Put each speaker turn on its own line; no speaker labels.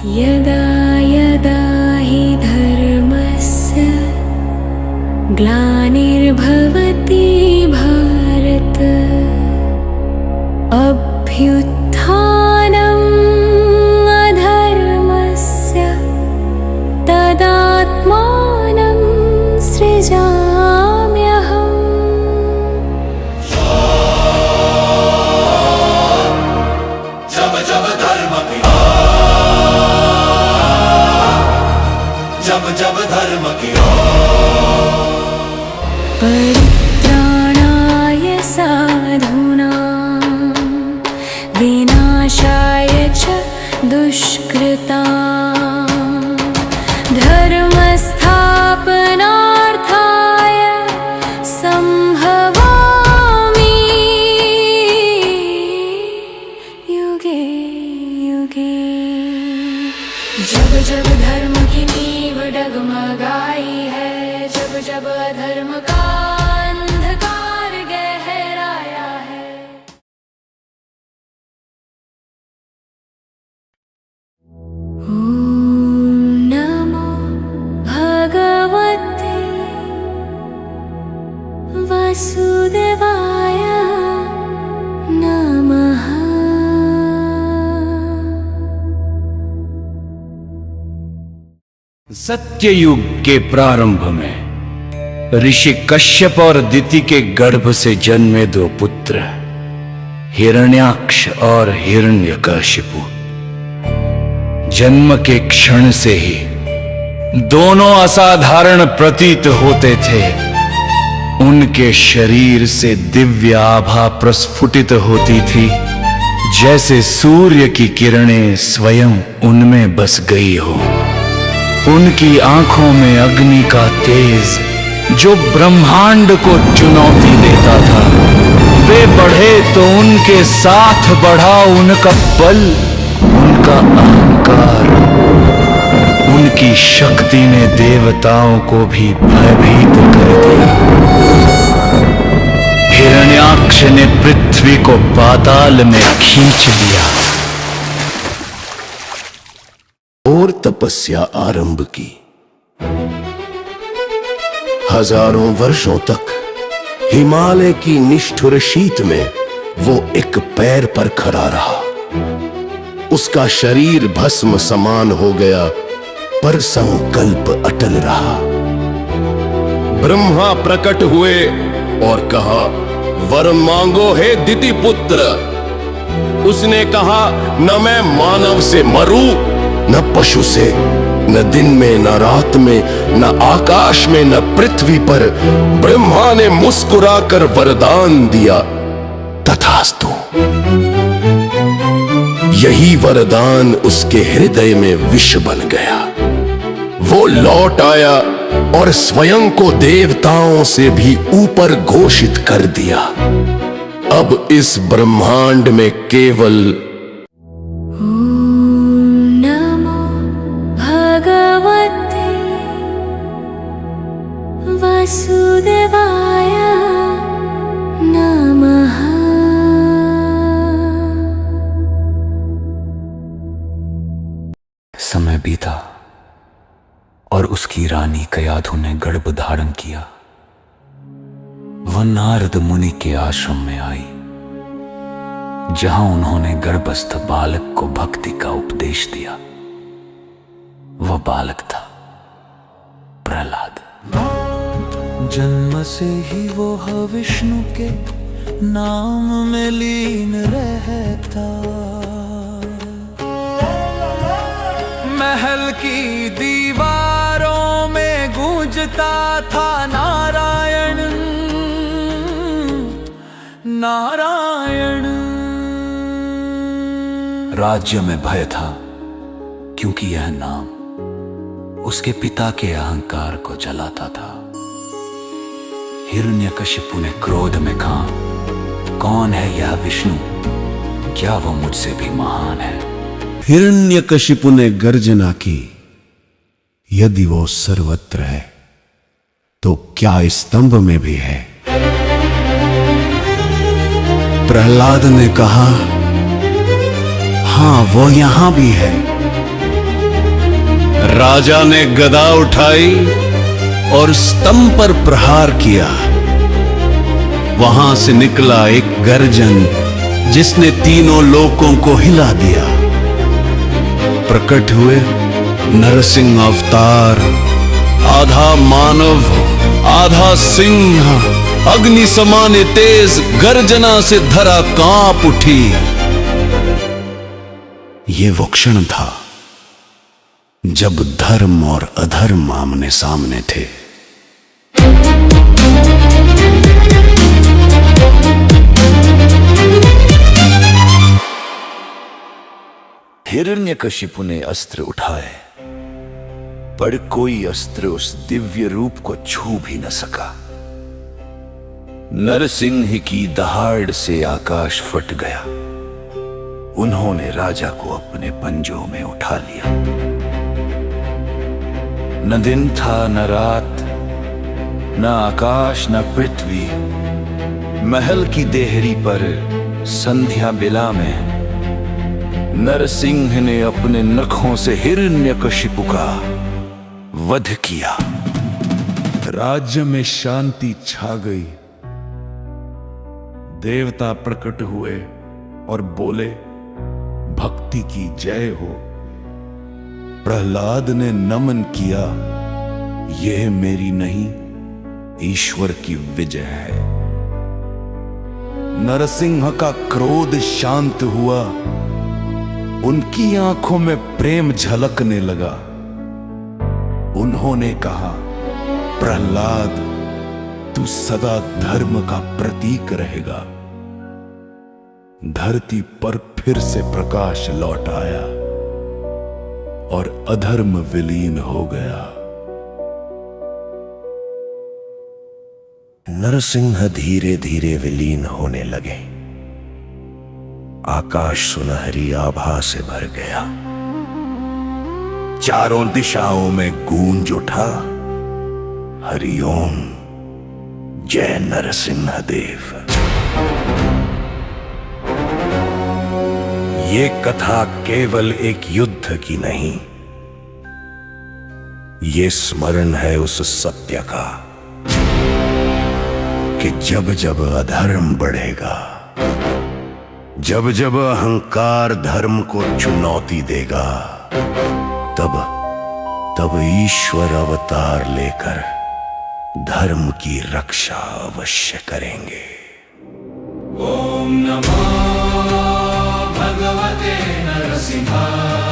यदा यदा हि धर्मस्य ग्लानिर्भवति भारत अभ्युत्थानम् अधर्मस्य तदात्मानं सृजाम्यहम्।
जब जब धर्म की जब जब धर्म की
परित्राणाय साधूनां विनाशाय च दुष्कृतां धर्मस्थापनार्थाय संभवामि युगे युगे। जब जब धर्म की नींव डगमगाई है, जब जब अधर्म का अंधकार गहराया है। ओम नमो भगवते वासुदेवाय नमः।
सत्ययुग के प्रारंभ में ऋषि कश्यप और दिति के गर्भ से जन्मे दो पुत्र हिरण्याक्ष और हिरण्यकशिपु। जन्म के क्षण से ही दोनों असाधारण प्रतीत होते थे। उनके शरीर से दिव्य आभा प्रस्फुटित होती थी, जैसे सूर्य की किरणें स्वयं उनमें बस गई हो। उनकी आंखों में अग्नि का तेज जो ब्रह्मांड को चुनौती देता था, वे बढ़े तो उनके साथ बढ़ा उनका बल, उनका अहंकार। उनकी शक्ति ने देवताओं को भी भयभीत कर दिया। हिरण्याक्ष ने पृथ्वी को पाताल में खींच लिया
और तपस्या आरंभ की। हजारों वर्षों तक हिमालय की निष्ठुर शीत में वो एक पैर पर खड़ा रहा। उसका शरीर भस्म समान हो गया, पर संकल्प अटल रहा। ब्रह्मा प्रकट हुए और कहा, वर मांगो हे दिति पुत्र। उसने कहा, न मैं मानव से मरूं, न पशु से, न दिन में न रात में, न आकाश में न पृथ्वी पर। ब्रह्मा ने मुस्कुराकर वरदान दिया, तथास्तु। यही वरदान उसके हृदय में विष बन गया। वो लौट आया और स्वयं को देवताओं से भी ऊपर घोषित कर दिया। अब इस ब्रह्मांड में केवल
वासुदेवाय नमः।
समय बीता और उसकी रानी कयाधु ने गर्भ धारण किया। वह नारद मुनि के आश्रम में आई, जहां उन्होंने गर्भस्थ बालक को भक्ति का उपदेश दिया। वह बालक था प्रहलाद।
जन्म से ही वो विष्णु के नाम में लीन रहता। महल की दीवारों में गूंजता था नारायण नारायण।
राज्य में भय था, क्योंकि यह नाम उसके पिता के अहंकार को जलाता था। हिरण्यकशिपु ने क्रोध में कहा, कौन है यह विष्णु? क्या वो मुझसे भी महान है?
हिरण्यकशिपु ने गर्जना की, यदि वो सर्वत्र है तो क्या स्तंभ में भी है? प्रहलाद ने कहा, हाँ वो यहां भी है,
राजा ने गदा उठाई और स्तंभ पर प्रहार किया। वहां से निकला एक गर्जन जिसने तीनों लोकों को हिला दिया। प्रकट हुए नरसिंह अवतार, आधा मानव आधा सिंह। अग्नि समान तेज गर्जना से धरा कांप उठी। ये वो क्षण था जब धर्म और अधर्म आमने सामने थे।
हिरण्यकशिपु ने अस्त्र उठाए, पर कोई अस्त्र उस दिव्य रूप को छू भी न सका। नरसिंह की दहाड़ से आकाश फट गया। उन्होंने राजा को अपने पंजों में उठा लिया। न दिन था न रात, न आकाश न पृथ्वी। महल की देहरी पर संध्या बेला में नरसिंह ने अपने नखों से हिरण्यकशिपु का वध किया।
राज्य में शांति छा गई। देवता प्रकट हुए और बोले, भक्ति की जय हो। प्रहलाद ने नमन किया, यह मेरी नहीं ईश्वर की विजय है। नरसिंह का क्रोध शांत हुआ। उनकी आंखों में प्रेम झलकने लगा। उन्होंने कहा, प्रहलाद, तू सदा धर्म का प्रतीक रहेगा। धरती पर फिर से प्रकाश लौट आया और अधर्म विलीन हो गया।
नरसिंह धीरे धीरे विलीन होने लगे। आकाश सुनहरी आभा से भर गया। चारों दिशाओं में गूंज उठा, हरिओम, जय नरसिंह देव। ये कथा केवल एक युद्ध की नहीं, ये स्मरण है उस सत्य का कि जब जब अधर्म बढ़ेगा, जब जब अहंकार धर्म को चुनौती देगा, तब ईश्वर अवतार लेकर धर्म की रक्षा अवश्य करेंगे।
ओम नमो भगवते नरसिंहाय।